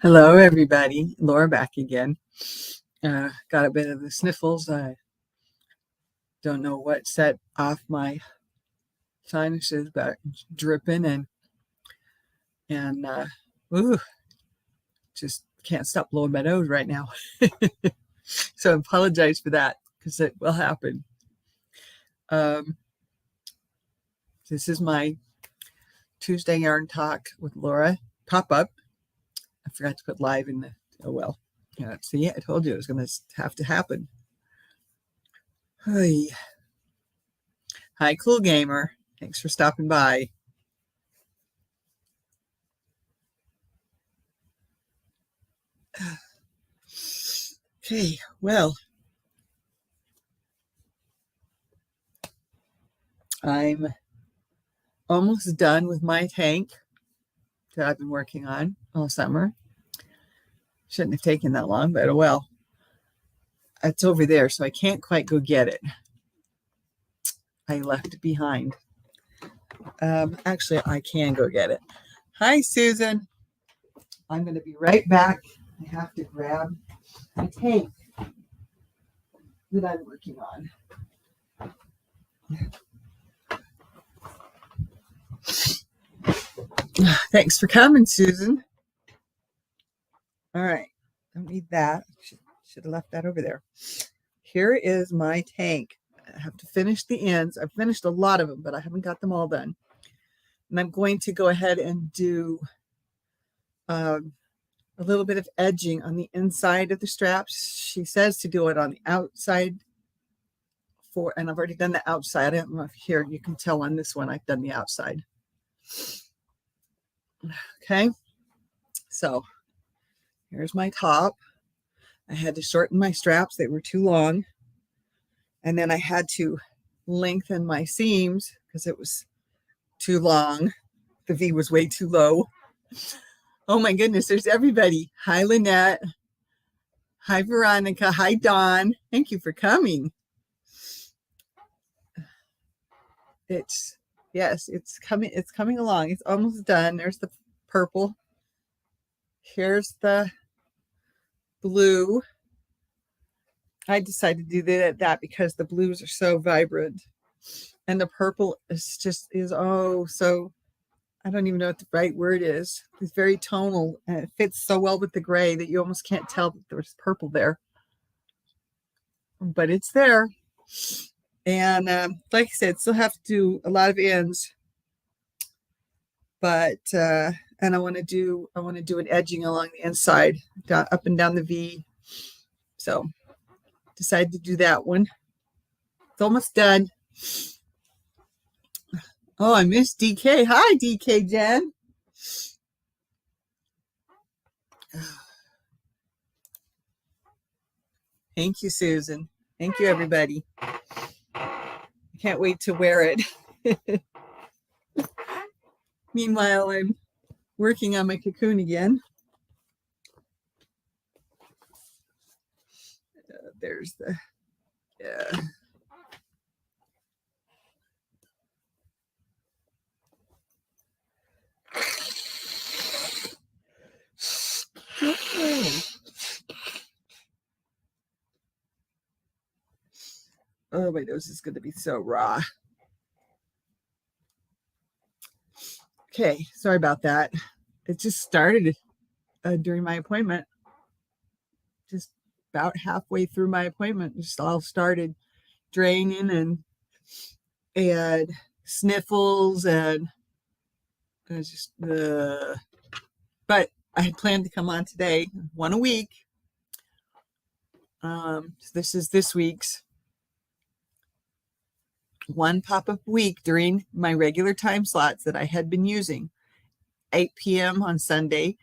Hello, everybody. Laura back again. Got a bit of the sniffles. I don't know what set off my sinuses, but dripping and ooh, just can't stop blowing my nose right now. So I apologize for that because it will happen. Um, this is my Tuesday yarn talk with Laura Popup. I forgot to put live in the. Oh well. Yeah. See, I told you it was going to have to happen. Hi, cool gamer. Thanks for stopping by. Okay, well, I'm almost done with my tank that I've been working on all summer. Shouldn't have taken that long, but oh well. It's over there, so I can't quite go get it. I left it behind. Actually, I can go get it. Hi, Susan. I'm going to be right back. I have to grab my tank that I'm working on. Thanks for coming, Susan. All right. Don't need that. Should have left that over there. Here is my tank. I have to finish the ends. I've finished a lot of them, but I haven't got them all done. And I'm going to go ahead and do a little bit of edging on the inside of the straps. She says to do it on the outside and I've already done the outside. I don't know if here you can tell on this one I've done the outside. Okay, so here's my top. I had to shorten my straps. They were too long. And then I had to lengthen my seams because it was too long. The V was way too low. Oh my goodness, there's everybody. Hi, Lynette. Hi, Veronica. Hi, Dawn. Thank you for coming. It's coming along. It's almost done. There's the purple. Here's the blue. I decided to do that because the blues are so vibrant. And the purple is oh so, I don't even know what the right word is. It's very tonal and it fits so well with the gray that you almost can't tell that there's purple there. But it's there. And like I said, still have to do a lot of ends. But and I want to do an edging along the inside, up and down the V. So decided to do that one. It's almost done. Oh, I missed DK. Hi, DK Jen. Thank you, Susan. Thank you, everybody. I can't wait to wear it. Meanwhile, I'm working on my cocoon again. There's the, yeah. Oh, my nose is going to be so raw. Okay, sorry about that. It just started during my appointment. Just about halfway through my appointment, just all started draining and sniffles and it was just. But I had planned to come on today, one a week. So this is this week's one pop-up week during my regular time slots that I had been using. 8 p.m. on Sunday,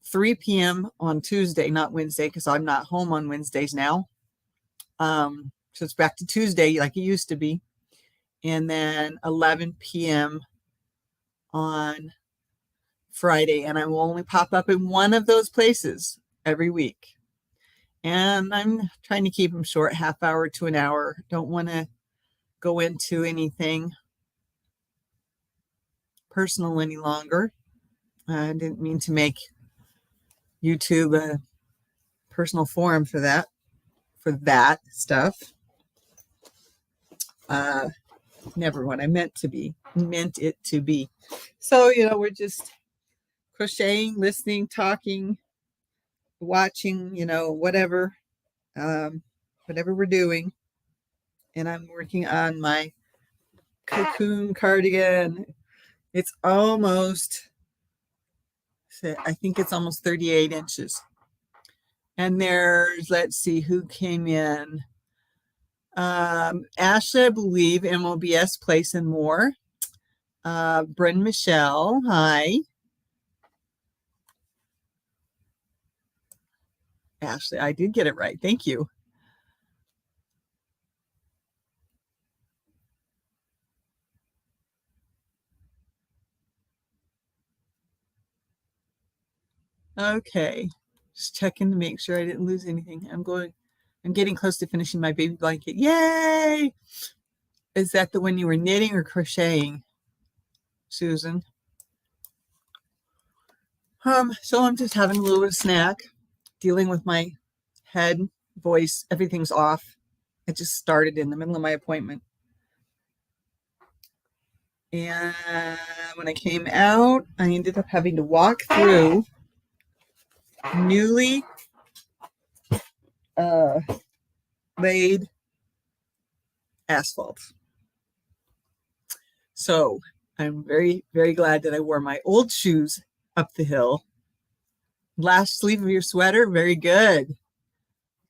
3 p.m. on Tuesday, not Wednesday, because I'm not home on Wednesdays now. So it's back to Tuesday like it used to be. And then 11 p.m. on Friday. And I will only pop up in one of those places every week. And I'm trying to keep them short, half hour to an hour. Don't want to go into anything personal any longer. I didn't mean to make YouTube a personal forum for that stuff. Never what I meant it to be. So, we're just crocheting, listening, talking, watching, whatever we're doing. And I'm working on my cocoon cardigan. It's almost, I think it's almost 38 inches. And there's, let's see, who came in. Ashley, I believe, MOBS Place and More. Bryn Michelle, hi. Ashley, I did get it right. Thank you. Okay. Just checking to make sure I didn't lose anything. I'm getting close to finishing my baby blanket. Yay! Is that the one you were knitting or crocheting, Susan? So I'm just having a little bit of snack, dealing with my head, voice, everything's off. I just started in the middle of my appointment. And when I came out, I ended up having to walk through newly laid asphalt. So I'm very, very glad that I wore my old shoes up the hill. Last sleeve of your sweater, very good.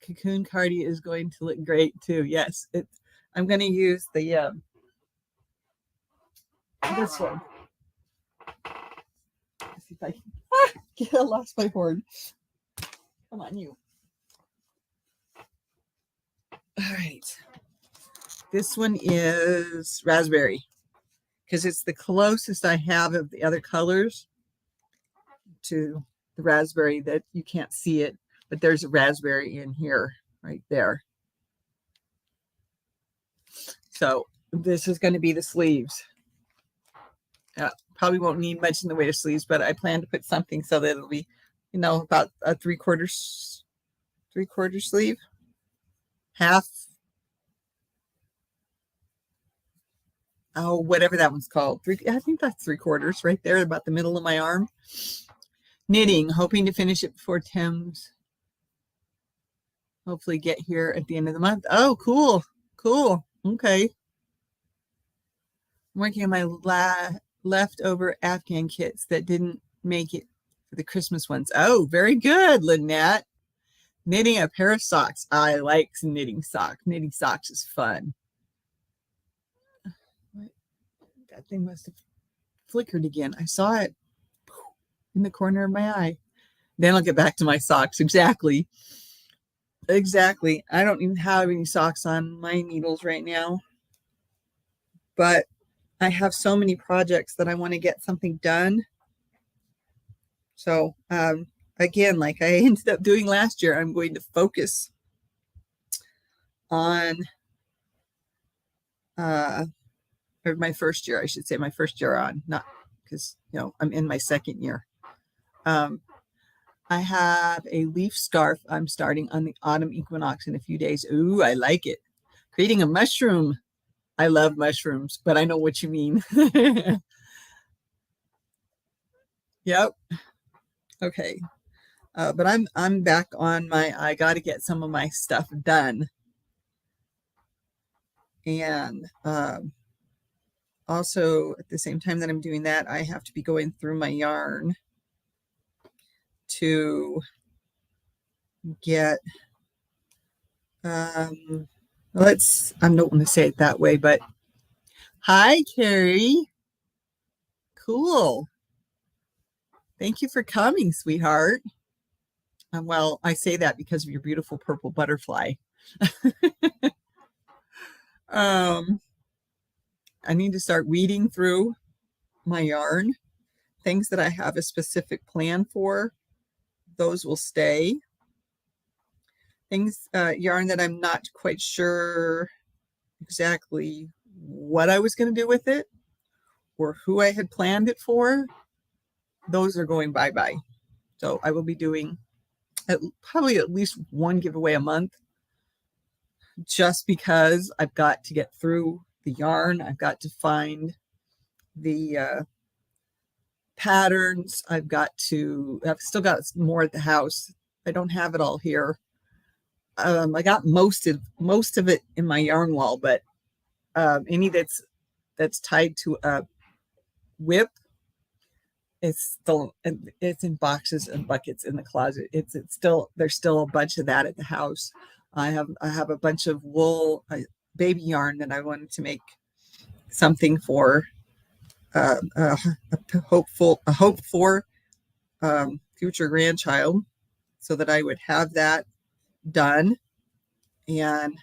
Cocoon Cardi is going to look great too. Yes, I'm going to use the this one. Let's see if I can. I lost my board. Come on, you. All right. This one is raspberry because it's the closest I have of the other colors to the raspberry that you can't see it, but there's a raspberry in here, right there. So this is going to be the sleeves. Probably won't need much in the way of sleeves, but I plan to put something so that it'll be, about a 3/4 sleeve, half. Oh, whatever that one's called. I think that's 3/4 right there, about the middle of my arm. Knitting, hoping to finish it before Tim's. Hopefully get here at the end of the month. Oh, cool. Cool. Okay. I'm working on my leftover Afghan kits that didn't make it for the Christmas ones. Oh, very good, Lynette. Knitting a pair of socks. I like knitting socks. Knitting socks is fun. That thing must have flickered again. I saw it in the corner of my eye. Then I'll get back to my socks. Exactly. I don't even have any socks on my needles right now. But I have so many projects that I want to get something done. So, again, like I ended up doing last year, I'm going to focus on or my first year, I should say, my first year on, not because, I'm in my second year. I have a leaf scarf I'm starting on the autumn equinox in a few days. Ooh, I like it. Creating a mushroom. I love mushrooms, but I know what you mean. Yep. Okay. But I'm back on I got to get some of my stuff done. And also at the same time that I'm doing that, I have to be going through my yarn to get I don't want to say it that way, but hi, Carrie. Cool. Thank you for coming, sweetheart. Well, I say that because of your beautiful purple butterfly. I need to start weeding through my yarn. Things that I have a specific plan for, those will stay. Things, yarn that I'm not quite sure exactly what I was going to do with it or who I had planned it for, those are going bye-bye. So I will be doing probably at least one giveaway a month, just because I've got to get through the yarn. I've got to find the patterns. I've still got more at the house. I don't have it all here. I got most of it in my yarn wall, but any that's tied to a whip, it's in boxes and buckets in the closet. It's still, there's still a bunch of that at the house. I have a bunch of wool baby yarn that I wanted to make something for a hope for future grandchild, so that I would have that done and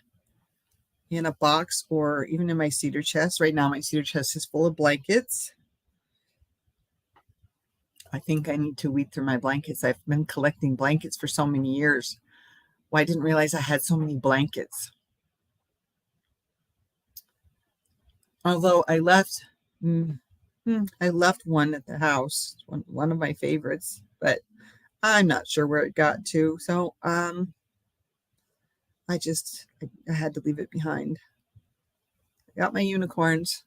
in a box or even in my cedar chest. Right now my cedar chest is full of blankets. I think I need to weed through my blankets. I've been collecting blankets for so many years. Well, I didn't realize I had so many blankets. Although I left one at the house, one of my favorites, but I'm not sure where it got to. So I had to leave it behind. I got my unicorns.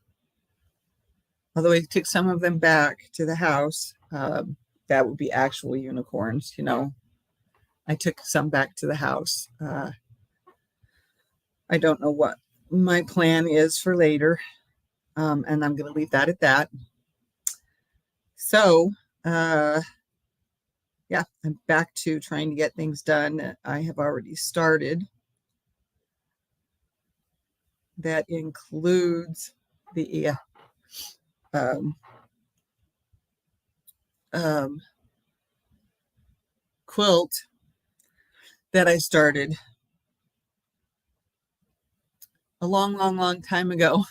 Although I took some of them back to the house, that would be actual unicorns, I took some back to the house. I don't know what my plan is for later, and I'm going to leave that at that. So, yeah, I'm back to trying to get things done. I have already started. That includes the quilt that I started a long time ago.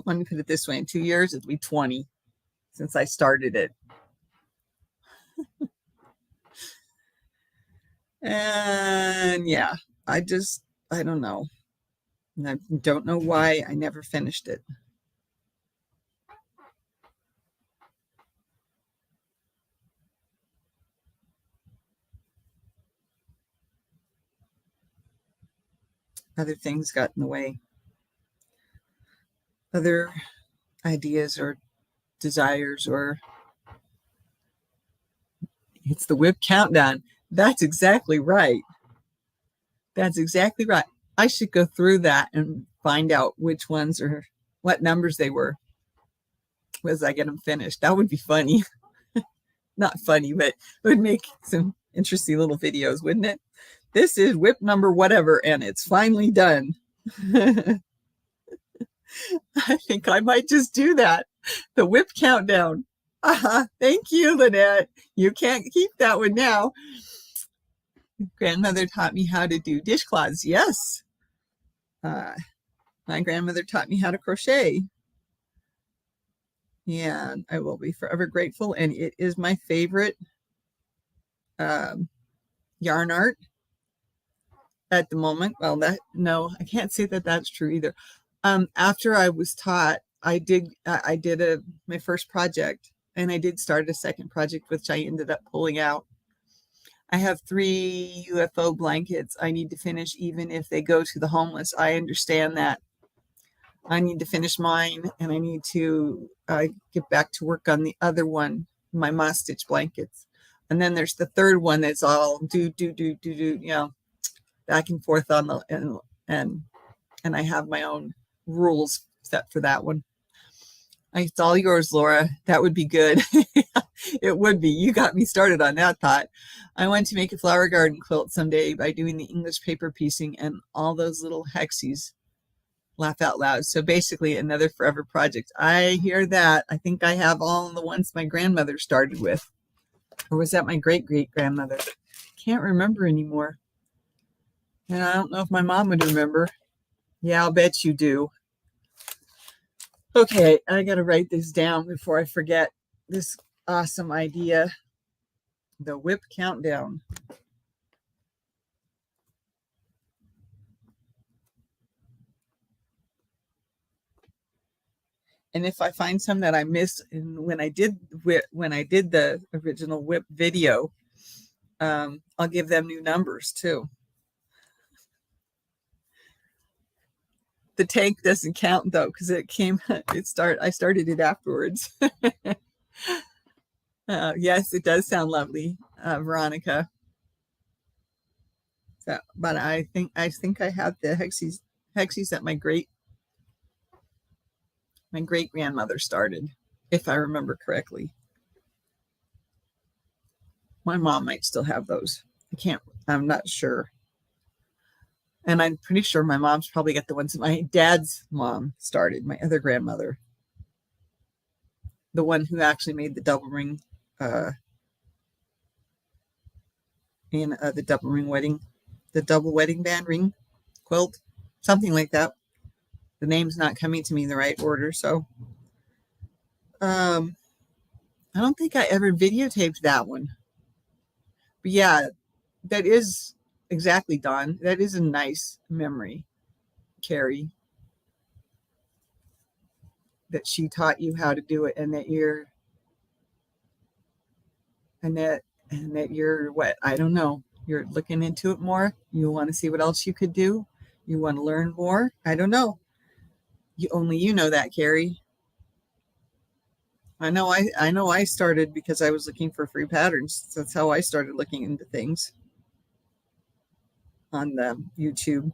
Let me put it this way: in 2 years, it'll be 20 since I started it. And yeah, I don't know. I don't know why I never finished it. Other things got in the way. Other ideas or desires, or it's the whip countdown. That's exactly right. That's exactly right. I should go through that and find out which ones are what numbers they were as I get them finished. That would be funny. Not funny, but it would make some interesting little videos, wouldn't it? This is whip number whatever, and it's finally done. I think I might just do that. The whip countdown. Thank you, Lynette. You can't keep that one now. Grandmother taught me how to do dishcloths. Yes. My grandmother taught me how to crochet. And I will be forever grateful. And it is my favorite yarn art at the moment. Well, no, I can't say that that's true either. After I was taught, I did my first project, and I did start a second project, which I ended up pulling out. I have 3 UFO blankets I need to finish, even if they go to the homeless. I understand that. I need to finish mine, and I need to get back to work on the other one, my moss stitch blankets. And then there's the third one that's all do, back and forth on the, and I have my own rules set for that one. It's all yours, Laura. That would be good. It would be. You got me started on that thought. I want to make a flower garden quilt someday by doing the English paper piecing and all those little hexies. Laugh out loud. So basically another forever project. I hear that. I think I have all the ones my grandmother started with. Or was that my great-great-grandmother? Can't remember anymore. And I don't know if my mom would remember. Yeah, I'll bet you do. Okay, I got to write this down before I forget this awesome idea. The whip countdown. And if I find some that I missed when I did the original whip video, I'll give them new numbers too. The tank doesn't count though, because I started it afterwards. Yes, it does sound lovely, Veronica. So, but I think I have the hexies that my great grandmother started, if I remember correctly. My mom might still have those. I'm not sure. And I'm pretty sure my mom's probably got the ones that my dad's mom started, my other grandmother, the one who actually made the double ring, in the double wedding band ring quilt, something like that. The name's not coming to me in the right order, so I don't think I ever videotaped that one. But yeah, that is exactly, Dawn. That is a nice memory, Carrie, that she taught you how to do it, and that you're what, I don't know, you're looking into it more. You want to see what else you could do. You want to learn more. I don't know. You know that, Carrie. I know I started because I was looking for free patterns. That's how I started looking into things on the YouTube,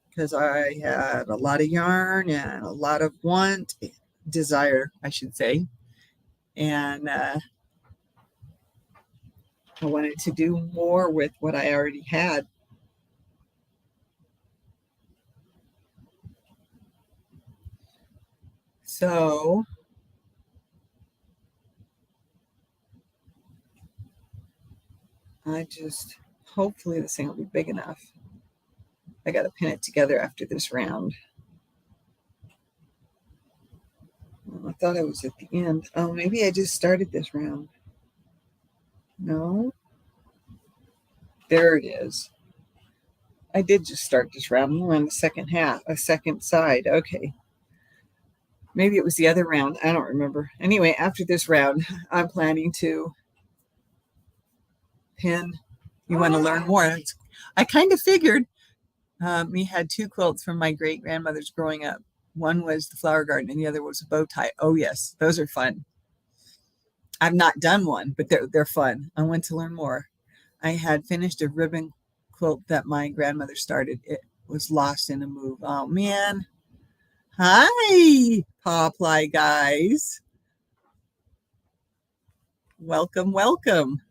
because I had a lot of yarn and a lot of desire, I should say. And I wanted to do more with what I already had. So hopefully this thing will be big enough. I got to pin it together after this round. I thought I was at the end. Oh, maybe I just started this round. No. There it is. I did just start this round. We're on the second side. Okay. Maybe it was the other round. I don't remember. Anyway, after this round, I'm planning to pin. You want to learn more? I kind of figured. We had two quilts from my great grandmother's growing up. One was the flower garden, and the other was a bow tie. Oh yes, those are fun. I've not done one, but they're fun. I want to learn more. I had finished a ribbon quilt that my grandmother started. It was lost in a move. Oh man. Hi, Poply guys. Welcome, welcome.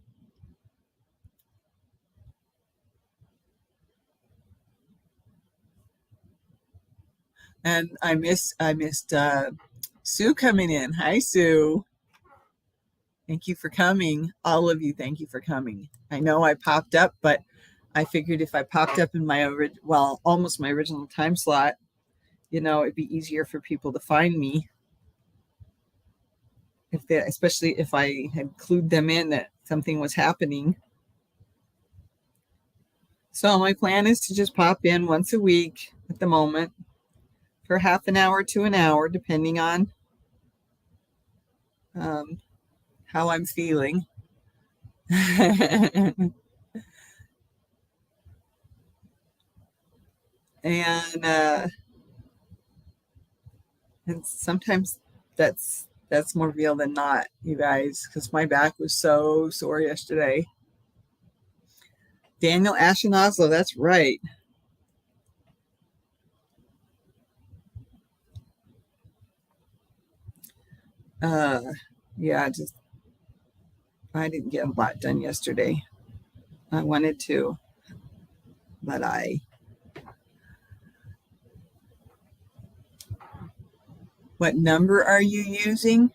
And I missed Sue coming in. Hi, Sue. Thank you for coming. All of you, thank you for coming. I know I popped up, but I figured if I popped up in almost my original time slot, it'd be easier for people to find me, especially if I had clued them in that something was happening. So my plan is to just pop in once a week at the moment for half an hour to an hour, depending on how I'm feeling. and and sometimes that's more real than not, you guys, because my back was so sore yesterday. Daniel Ashton Oslo, that's right. Yeah, I didn't get a lot done yesterday. I wanted to, but what number are you using?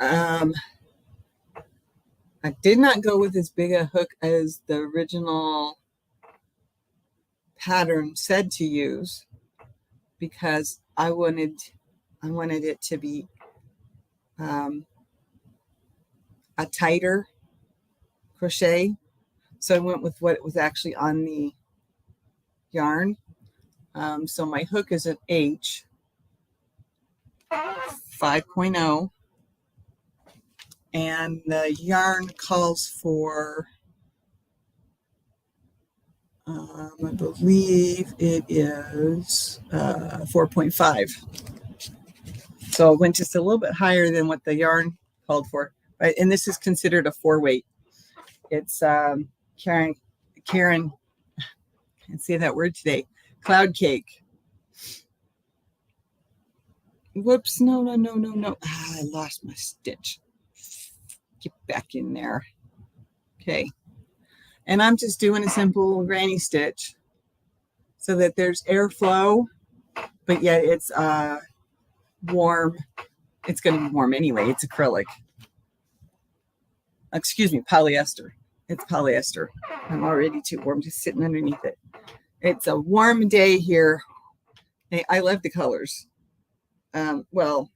Um, I did not go with as big a hook as the original pattern said to use because I wanted it to be um, a tighter crochet. So I went with what was actually on the yarn. So my hook is an H 5.0, and the yarn calls for, I believe it is 4.5. So it went just a little bit higher than what the yarn called for. Right? And this is considered a 4-weight. It's Karen, can't say that word today, cloud cake. Whoops, no. I lost my stitch. Get back in there. Okay. And I'm just doing a simple granny stitch so that there's airflow, but yet it's warm. It's going to be warm anyway. It's acrylic. Excuse me, polyester. It's polyester. I'm already too warm just sitting underneath it. It's a warm day here. I love the colors. Well,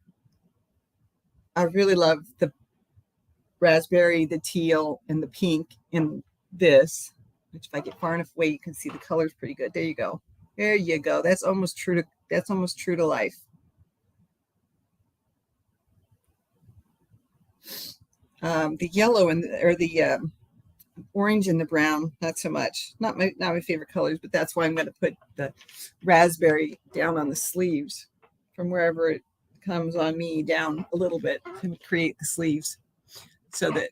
I really love the raspberry, the teal, and the pink in this, which if I get far enough away, you can see the colors pretty good. There you go. There you go. That's almost true to life. The yellow or the orange and the brown, not so much. Not my favorite colors, but that's why I'm going to put the raspberry down on the sleeves from wherever it comes on me down a little bit to create the sleeves so that,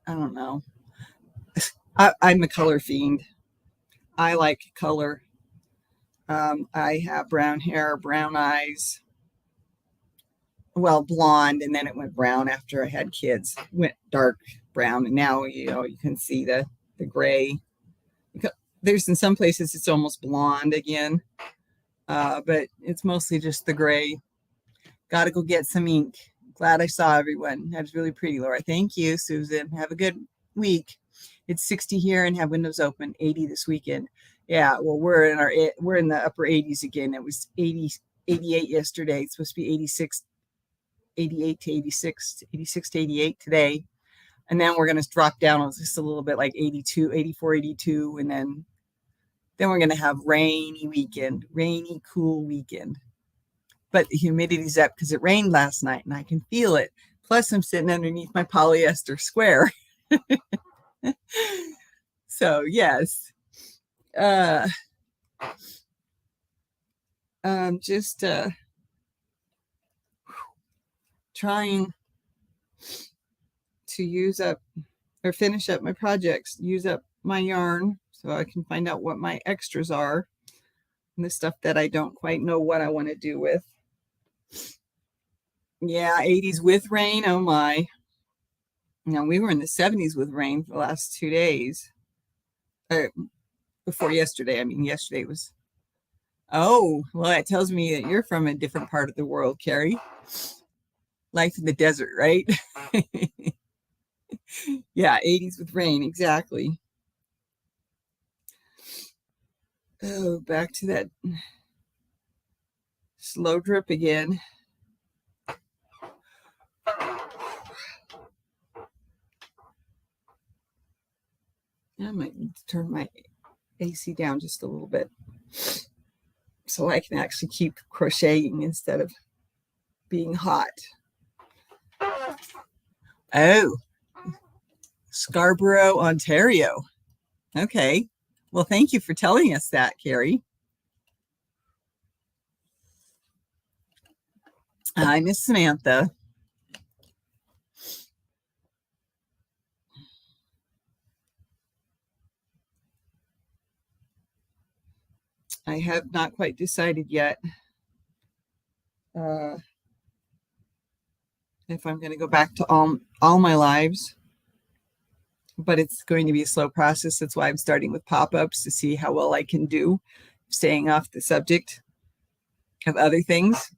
I don't know. I'm a color fiend. I like color. I have brown hair, brown eyes, well, blonde, and then it went brown after I had kids. Went dark brown, and now you can see the gray. There's in some places it's almost blonde again, but it's mostly just the gray. Got to go get some ink. Glad I saw everyone. That was really pretty, Laura. Thank you, Susan. Have a good week. It's 60 here and have windows open. 80 this weekend. Yeah, well, we're in the upper 80s again. It was 80, 88 yesterday. It's supposed to be 86, 88 to 86, 86 to 88 today. And then we're going to drop down just a little bit, like 82, 84, 82. And then we're going to have rainy, cool weekend. But the humidity's up because it rained last night and I can feel it. Plus, I'm sitting underneath my polyester square. So, yes. Just trying to use up or finish up my projects, use up my yarn so I can find out what my extras are and the stuff that I don't quite know what I want to do with. Yeah, 80s with rain. Oh my. We were in the 70s with rain for the last 2 days. Before yesterday. I mean, yesterday was. Oh, well, that tells me that you're from a different part of the world, Carrie. Life in the desert, right? Yeah, 80s with rain. Exactly. Oh, back to that slow drip again. I might need to turn my AC down just a little bit so I can actually keep crocheting instead of being hot. Oh, Scarborough, Ontario. Okay. Well, thank you for telling us that, Carrie. Hi, Miss Samantha. I have not quite decided yet if I'm going to go back to all my lives, but it's going to be a slow process. That's why I'm starting with pop-ups to see how well I can do, staying off the subject of other things.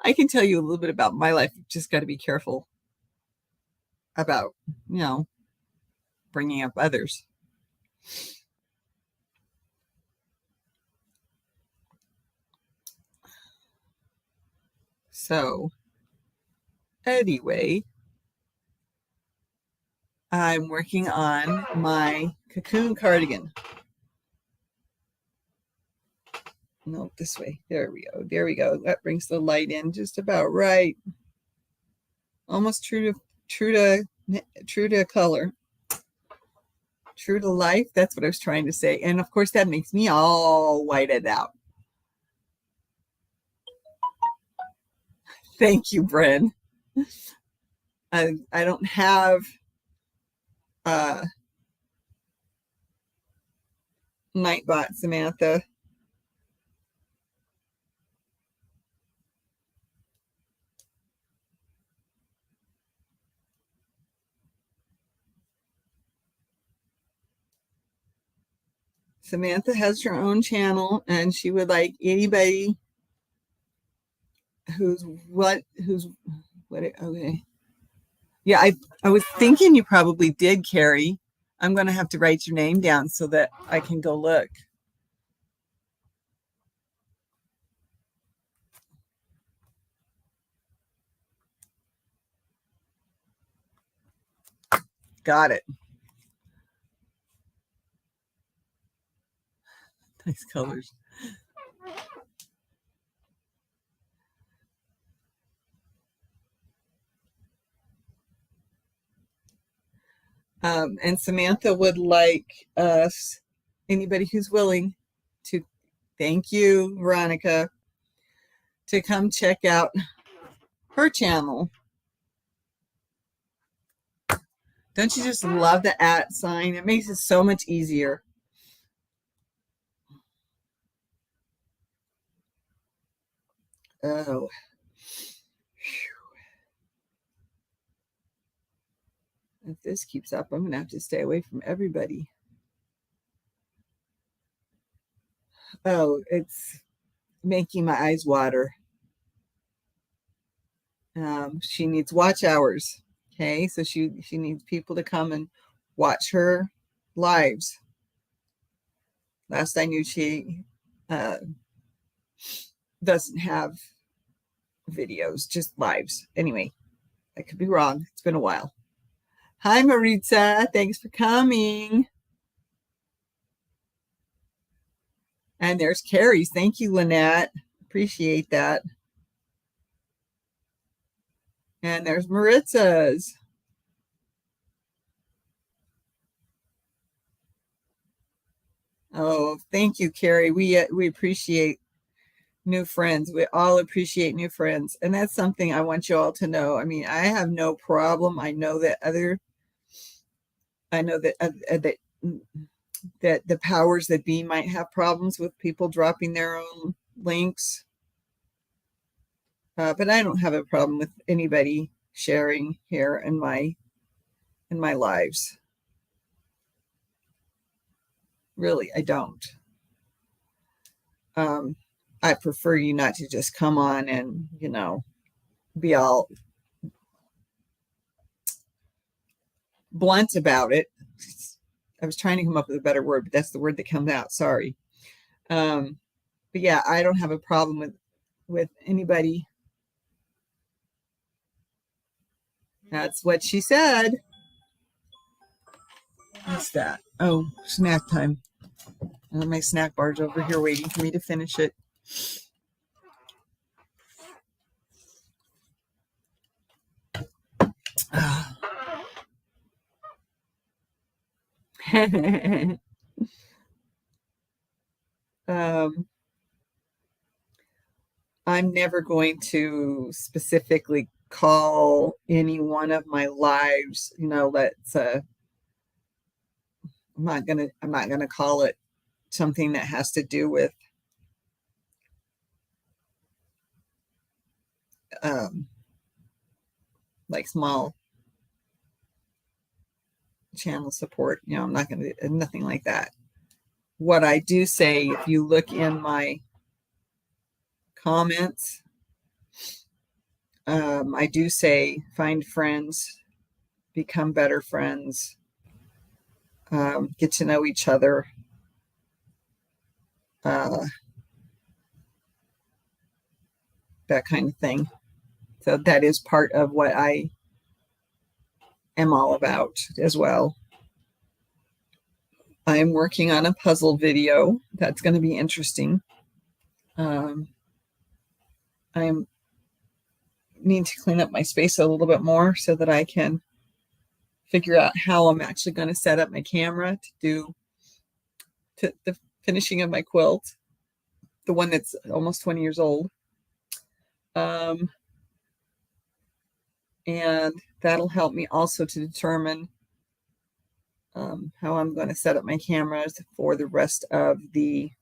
I can tell you a little bit about my life. You've just got to be careful. about, bringing up others. So anyway, I'm working on my cocoon cardigan. No, this way. There we go. There we go. That brings the light in just about right. Almost true to color. True to life. That's what I was trying to say. And of course, that makes me all whited out. Thank you, Bren. I don't have Nightbot, Samantha. Samantha has her own channel, and she would like anybody who's what. Okay. Yeah, I was thinking you probably did, Carrie. I'm going to have to write your name down so that I can go look. Got it. Nice colors. And Samantha would like us, anybody who's willing to, thank you, Veronica, to come check out her channel. Don't you just love the @ sign? It makes it so much easier. Oh. If this keeps up, I'm going to have to stay away from everybody. Oh, it's making my eyes water. She needs watch hours. Okay, so she needs people to come and watch her lives. Last I knew, she doesn't have videos, just lives. Anyway, I could be wrong. It's been a while. Hi, Maritza. Thanks for coming. And there's Carrie's. Thank you, Lynette. Appreciate that. And there's Maritza's. Oh, thank you, Carrie. We appreciate new friends. We all appreciate new friends, and that's something I want you all to know. I mean, I have no problem. I know that that the powers that be might have problems with people dropping their own links, but I don't have a problem with anybody sharing here in my lives. Really, I don't. I prefer you not to just come on and, be all blunt about it. I was trying to come up with a better word, but that's the word that comes out. Sorry. But yeah, I don't have a problem with anybody. That's what she said. What's that? Oh, snack time. My snack bar's over here waiting for me to finish it. I'm never going to specifically call any one of my lives, let's I'm not gonna call it something that has to do with like small channel support. I'm not gonna do nothing like that. What I do say, if you look in my comments, I do say find friends become better friends, get to know each other. Uh, that kind of thing. So that is part of what I am all about as well. I'm working on a puzzle video. That's going to be interesting. I need to clean up my space a little bit more so that I can figure out how I'm actually going to set up my camera to do the finishing of my quilt, the one that's almost 20 years old. And that'll help me also to determine how I'm going to set up my cameras for the rest of the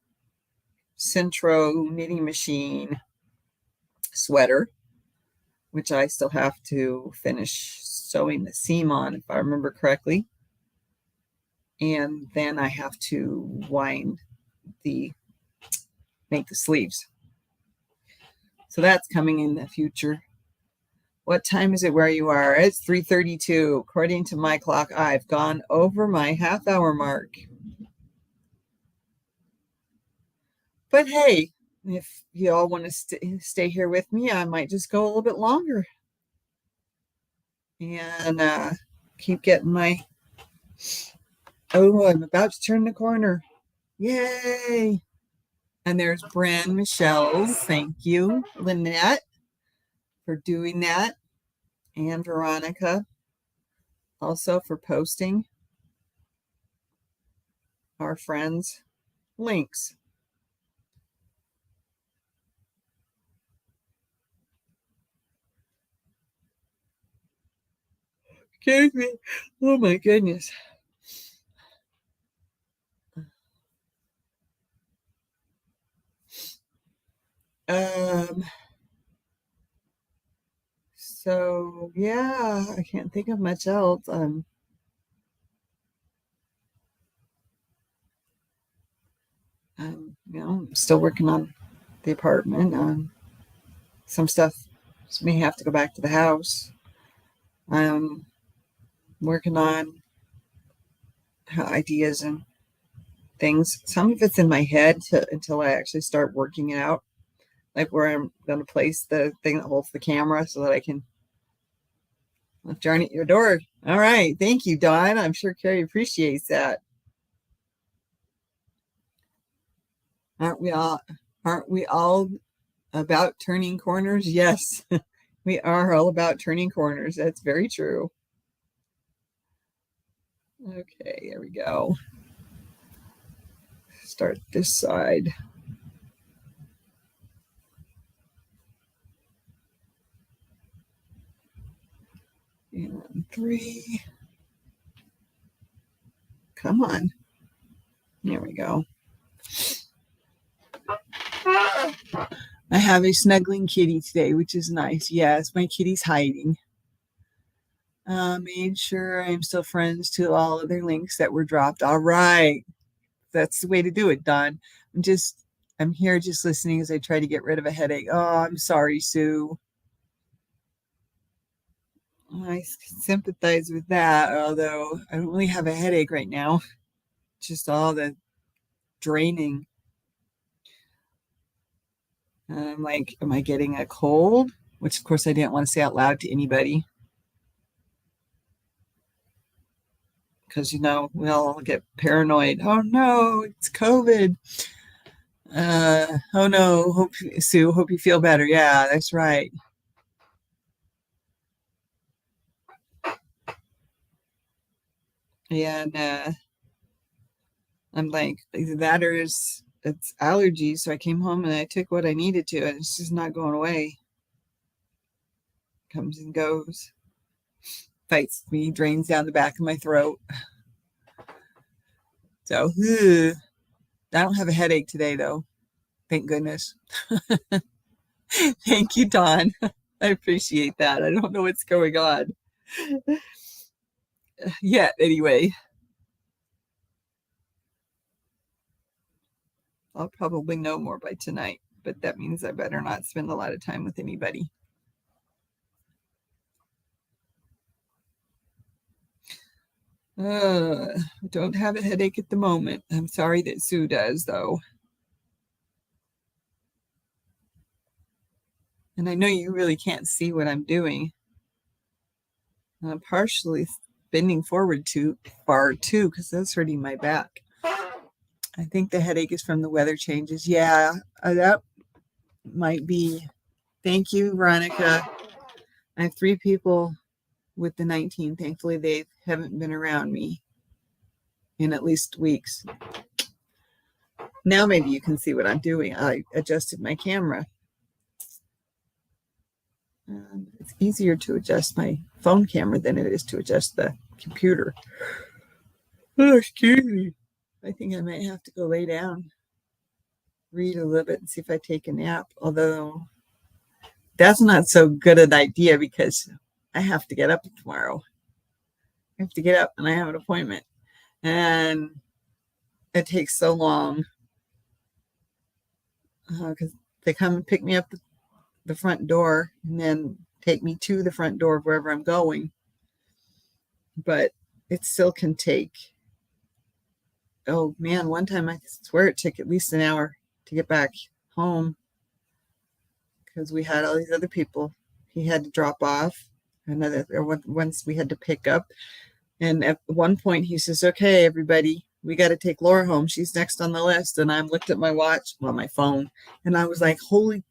Centro knitting machine sweater, which I still have to finish sewing the seam on, if I remember correctly. And then I have to make the sleeves. So that's coming in the future. What time is it where you are? It's 3:32. According to my clock, I've gone over my half-hour mark. But hey, if you all want to stay here with me, I might just go a little bit longer and keep getting my... Oh, I'm about to turn the corner. Yay! And there's Bren Michelle's. Thank you, Lynette, for doing that. And Veronica also for posting our friends' links. Excuse me. Oh my goodness. So yeah, I can't think of much else. I'm still working on the apartment. Some stuff may have to go back to the house. I'm working on ideas and things. Some of it's in my head until I actually start working it out, like where I'm going to place the thing that holds the camera so that I can... Darn it, your door. All right. Thank you, Dawn. I'm sure Carrie appreciates that. Aren't we all about turning corners? Yes, we are all about turning corners. That's very true. Okay, there we go. Start this side. And 3. Come on. There we go. I have a snuggling kitty today, which is nice. Yes, my kitty's hiding. Made sure I'm still friends to all other links that were dropped. All right. That's the way to do it, Don. I'm here just listening as I try to get rid of a headache. Oh, I'm sorry, Sue. I sympathize with that, although I don't really have a headache right now. Just all the draining. And I'm like, am I getting a cold? Which, of course, I didn't want to say out loud to anybody. Because, we all get paranoid. Oh, no, it's COVID. Oh, no, Sue, hope you feel better. Yeah, that's right. And I'm like, either that or it's allergies. So I came home and I took what I needed to, and it's just not going away. Comes and goes, fights me, drains down the back of my throat. So I don't have a headache today, though. Thank goodness. Thank you, Dawn. I appreciate that. I don't know what's going on yet, anyway. I'll probably know more by tonight, but that means I better not spend a lot of time with anybody. I don't have a headache at the moment. I'm sorry that Sue does, though. And I know you really can't see what I'm doing. I'm partially bending forward too far, too, because that's hurting my back. I think the headache is from the weather changes. Yeah, that might be. Thank you, Veronica. I have 3 people with the 19. Thankfully, they haven't been around me in at least weeks. Now maybe you can see what I'm doing. I adjusted my camera. It's easier to adjust my phone camera than it is to adjust the computer. Oh, excuse me. I think I might have to go lay down, read a little bit, and see if I take a nap. Although that's not so good an idea because I have to get up tomorrow. I have to get up and I have an appointment. And it takes so long because they come and pick me up the front door and then take me to the front door of wherever I'm going. But it still can take, oh man, one time I swear it took at least an hour to get back home because we had all these other people he had to drop off. Once we had to pick up. And at one point he says, okay, everybody, we got to take Laura home. She's next on the list. And I looked at my watch, well, my phone, and I was like, holy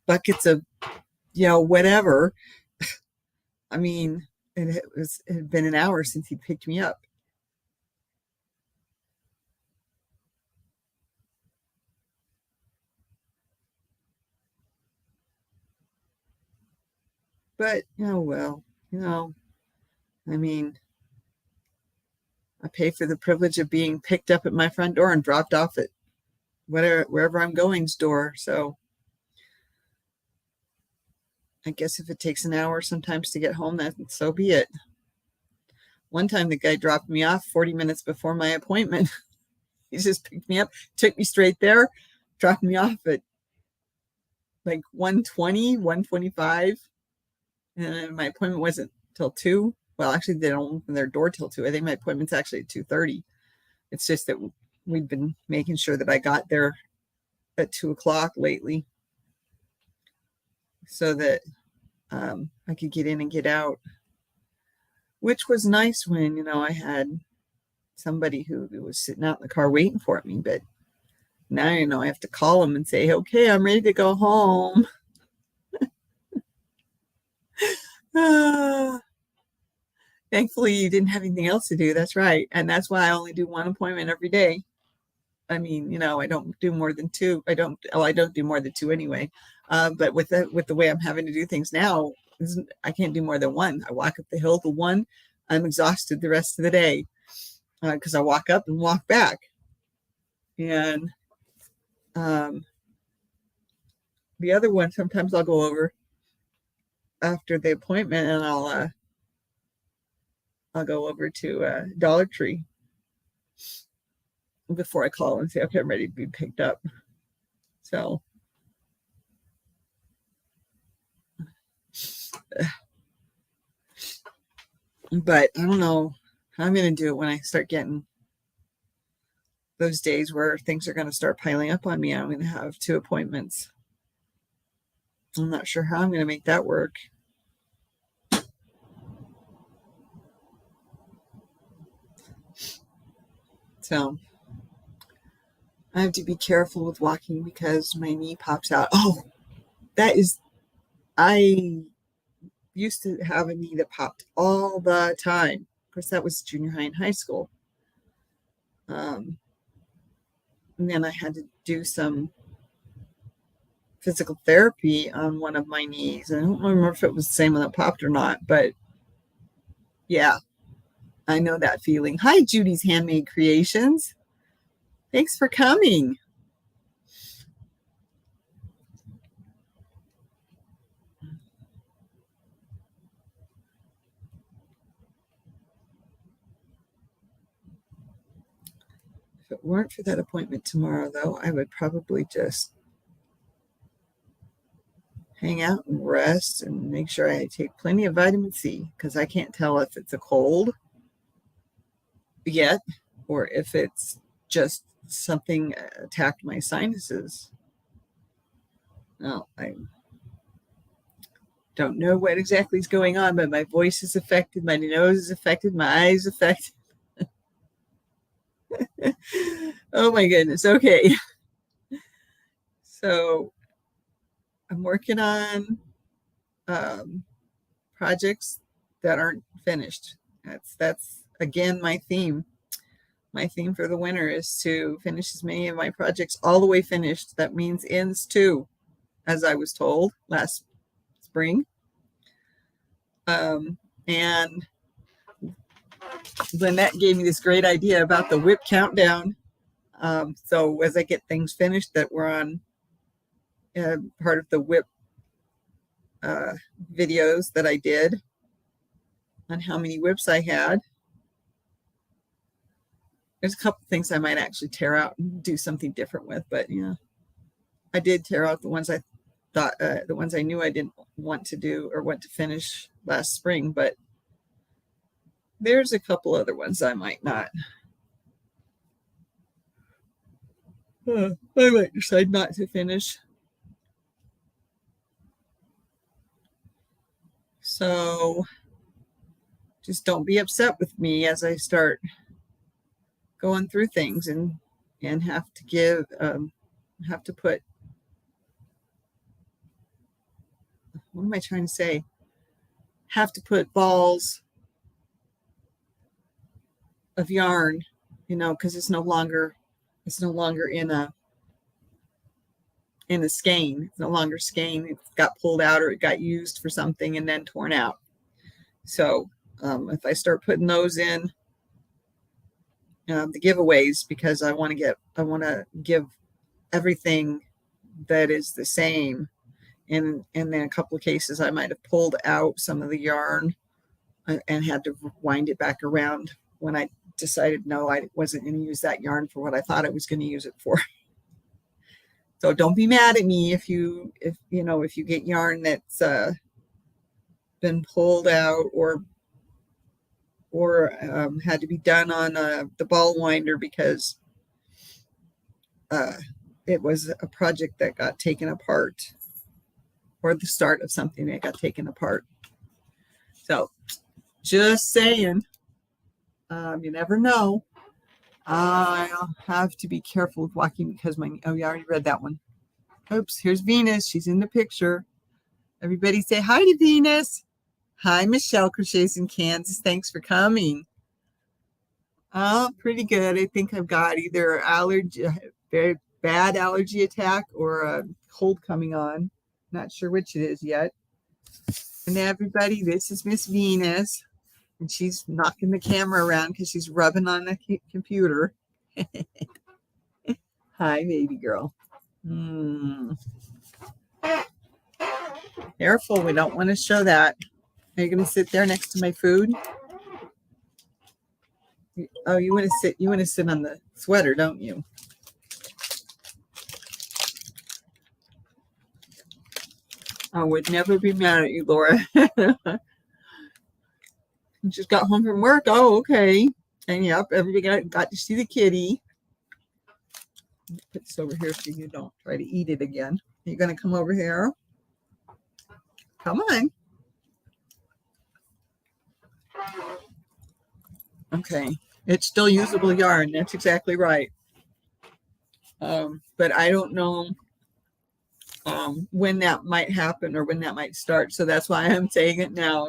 buckets of, whatever. I mean, it had been an hour since he picked me up. But, well, I mean, I pay for the privilege of being picked up at my front door and dropped off at wherever I'm going's door. So I guess if it takes an hour sometimes to get home, then so be it. One time the guy dropped me off 40 minutes before my appointment. He just picked me up, took me straight there, dropped me off at like 1:20, 1:25. And my appointment wasn't till 2. Well, actually, they don't open their door till 2. I think my appointment's actually at 2:30. It's just that we've been making sure that I got there at 2 o'clock lately so that I could get in and get out, which was nice when, I had somebody who was sitting out in the car waiting for me. But now, I have to call them and say, okay, I'm ready to go home. Thankfully, you didn't have anything else to do. That's right. And that's why I only do 1 appointment every day. I mean, I don't do more than 2. I don't do more than 2 anyway. But with the way I'm having to do things now, I can't do more than 1. I walk up the hill to 1. I'm exhausted the rest of the day because I walk up and walk back. And the other one, sometimes I'll go over after the appointment and I'll go over to Dollar Tree before I call and say, okay, I'm ready to be picked up. So, but I don't know how I'm going to do it when I start getting those days where things are going to start piling up on me. I'm going to have 2 appointments. I'm not sure how I'm going to make that work. So I have to be careful with walking because my knee pops out. Oh, I used to have a knee that popped all the time. Of course, that was junior high and high school. And then I had to do some physical therapy on one of my knees. I don't remember if it was the same one that popped or not, but yeah, I know that feeling. Hi, Judy's Handmade Creations. Thanks for coming. If it weren't for that appointment tomorrow, though, I would probably just hang out and rest and make sure I take plenty of vitamin C because I can't tell if it's a cold yet, or if it's just something attacked my sinuses. Well, I don't know what exactly is going on, but my voice is affected, my nose is affected, my eyes affected. Oh my goodness. Okay. So I'm working on projects that aren't finished. That's again my theme. My theme for the winter is to finish as many of my projects all the way finished. That means ends too, as I was told last spring. And Lynette gave me this great idea about the whip countdown. So as I get things finished that were on part of the whip videos that I did on how many whips I had, there's a couple things I might actually tear out and do something different with, but yeah, I did tear out the ones I thought, the ones I knew I didn't want to do or want to finish last spring, but there's a couple other ones I might not. I might decide not to finish. So just don't be upset with me as I start going through things and have to give have to put, what am I trying to say? Have to put balls of yarn, because it's no longer in a skein. It's no longer skein. It got pulled out or it got used for something and then torn out. So if I start putting those in the giveaways, because I want to give everything that is the same. And in a couple of cases, I might have pulled out some of the yarn and had to wind it back around when I decided no, I wasn't going to use that yarn for what I thought I was going to use it for. So don't be mad at me if you get yarn that's been pulled out or had to be done on the ball winder because it was a project that got taken apart, or the start of something that got taken apart. So just saying, you never know. I'll have to be careful with walking because you already read that one. Oops, here's Venus. She's in the picture. Everybody say hi to Venus. Hi, Michelle Crochets in Kansas. Thanks for coming. Oh, pretty good. I think I've got either very bad allergy attack or a cold coming on. Not sure which it is yet. And everybody, this is Miss Venus. And she's knocking the camera around because she's rubbing on the computer. Hi, baby girl. Careful, we don't want to show that. Are you going to sit there next to my food? Oh, you want to sit on the sweater, don't you? I would never be mad at you, Laura. Just got home from work. Oh, okay. And yep, everybody got to see the kitty. Put this over here so you don't try to eat it again. Are you going to come over here? Come on. Okay. It's still usable yarn. That's exactly right. But I don't know when that might happen or when that might start. So that's why I'm saying it now.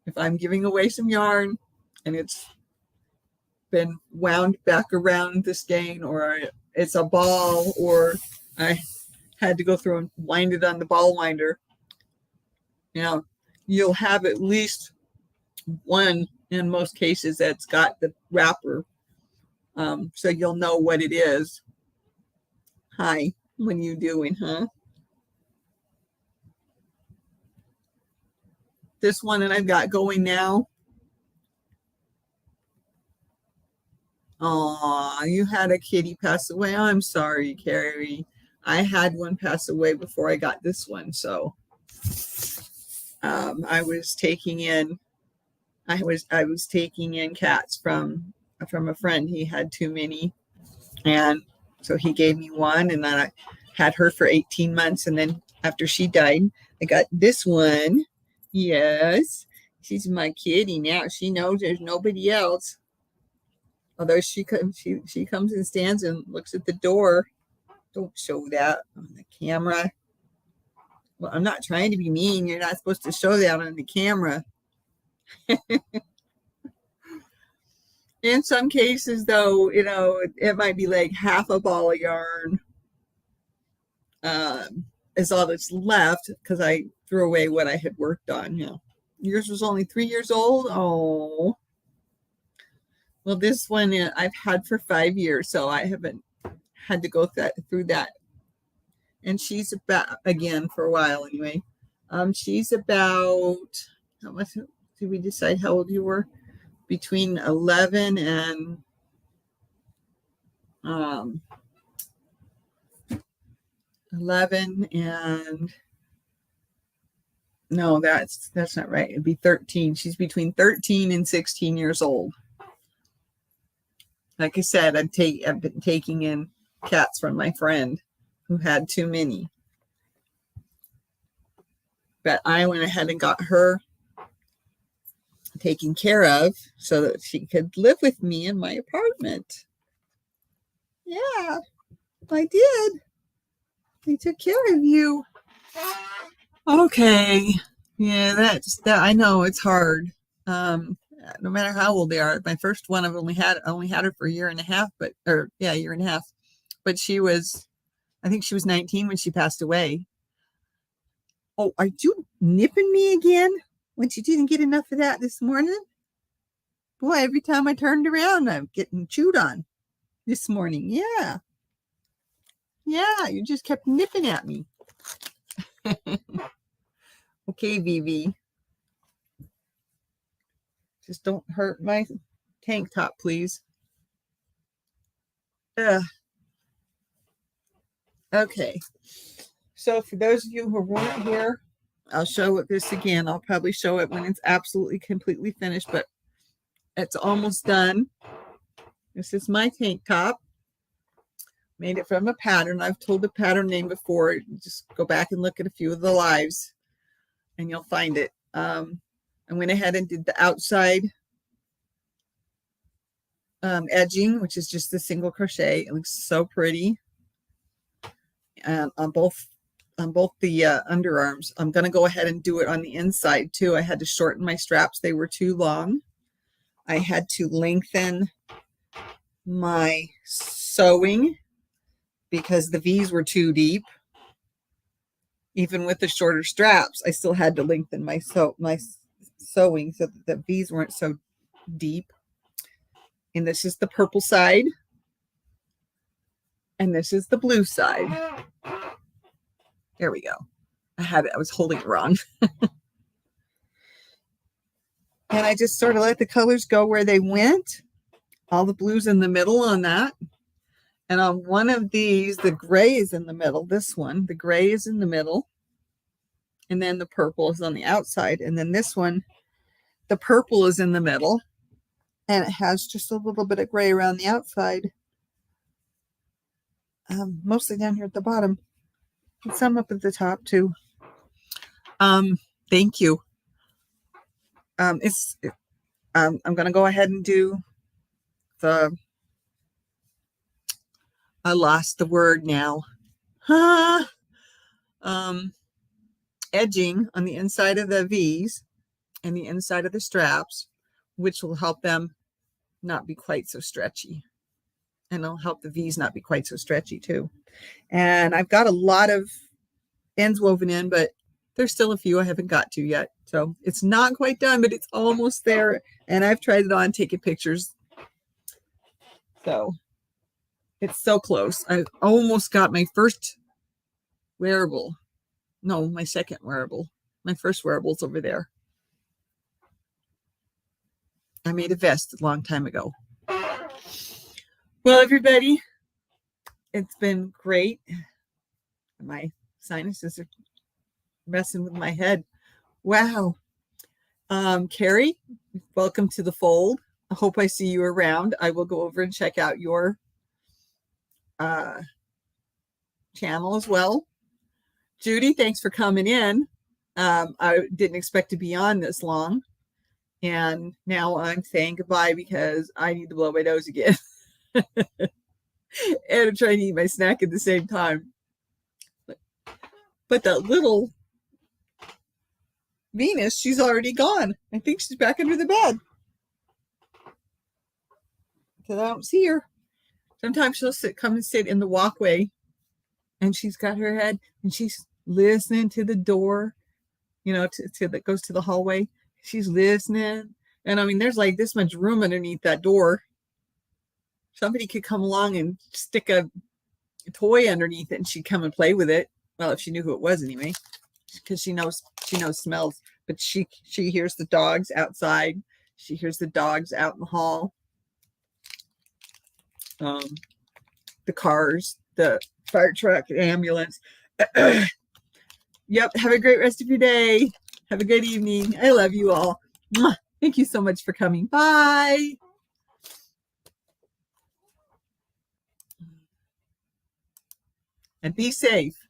If I'm giving away some yarn and it's been wound back around the skein, or it's a ball, or I had to go through and wind it on the ball winder, you'll have at least one in most cases that's got the wrapper. So you'll know what it is. Hi, what are you doing, huh? This one that I've got going now. Oh, you had a kitty pass away. I'm sorry, Carrie. I had one pass away before I got this one. So I was taking in cats from from a friend. He had too many. And so he gave me one, and then I had her for 18 months. And then after she died, I got this one. Yes, she's my kitty now. She knows there's nobody else. Although she comes and stands and looks at the door. Don't show that on the camera. Well, I'm not trying to be mean. You're not supposed to show that on the camera. In some cases, though, it might be like half a ball of yarn is all that's left because I threw away what I had worked on. Yours was only 3 years old. Oh, well, this one I've had for 5 years, so I haven't had to go through that. And she's about, again, for a while anyway. She's about, how much did we decide how old you were? Between 11 and 11 and no, that's not right. It'd be 13. She's between 13 and 16 years old. Like I said, I've been taking in cats from my friend who had too many. But I went ahead and got her taken care of so that she could live with me in my apartment. Yeah, I did. I took care of you. Okay. Yeah, that I know it's hard. No matter how old they are. My first one I only had her for a year and a half, a year and a half. But I think she was 19 when she passed away. Oh, are you nipping me again? When you didn't get enough of that this morning? Boy, every time I turned around, I'm getting chewed on this morning. Yeah. Yeah, you just kept nipping at me. Okay, Vivi. Just don't hurt my tank top, please. Okay. So for those of you who weren't here, I'll show it this again. I'll probably show it when it's absolutely completely finished, but it's almost done. This is my tank top. Made it from a pattern. I've told the pattern name before. Just go back and look at a few of the lives and you'll find it. I went ahead and did the outside edging, which is just the single crochet. It looks so pretty. And on both the underarms. I'm going to go ahead and do it on the inside too. I had to shorten my straps. They were too long. I had to lengthen my sewing because the V's were too deep. Even with the shorter straps, I still had to lengthen my sewing so that the V's weren't so deep. And this is the purple side. And this is the blue side. There we go. I was holding it wrong. And I just sort of let the colors go where they went. All the blues in the middle on that. And on one of these, the gray is in the middle. This one, the gray is in the middle. And then the purple is on the outside. And then this one, the purple is in the middle. And it has just a little bit of gray around the outside. Mostly down here at the bottom. And some up at the top too. Thank you. I'm going to go ahead and do I lost the word now. Edging on the inside of the V's and the inside of the straps, which will help them not be quite so stretchy. And it'll help the V's not be quite so stretchy too. And I've got a lot of ends woven in, but there's still a few I haven't got to yet. So it's not quite done, but it's almost there. And I've tried it on, taking pictures. So it's so close. I almost got my first wearable. No, my second wearable. My first wearable's over there. I made a vest a long time ago. Well, everybody, it's been great. My sinuses are messing with my head. Wow. Carrie, welcome to the fold. I hope I see you around. I will go over and check out your uh, channel as well. Judy, thanks for coming in. I didn't expect to be on this long. And now I'm saying goodbye because I need to blow my nose again. And I'm trying to eat my snack at the same time. But that little Venus, she's already gone. I think she's back under the bed. Because I don't see her. Sometimes she'll come and sit in the walkway, and she's got her head and she's listening to the door, that goes to the hallway. She's listening. And I mean, there's like this much room underneath that door. Somebody could come along and stick a toy underneath it and she'd come and play with it. Well, if she knew who it was anyway, because she knows smells. But she hears the dogs outside. She hears the dogs out in the hall. The cars, the fire truck, the ambulance. Yep. Have a great rest of your day. Have a good evening. I love you all. Thank you so much for coming. Bye. And be safe.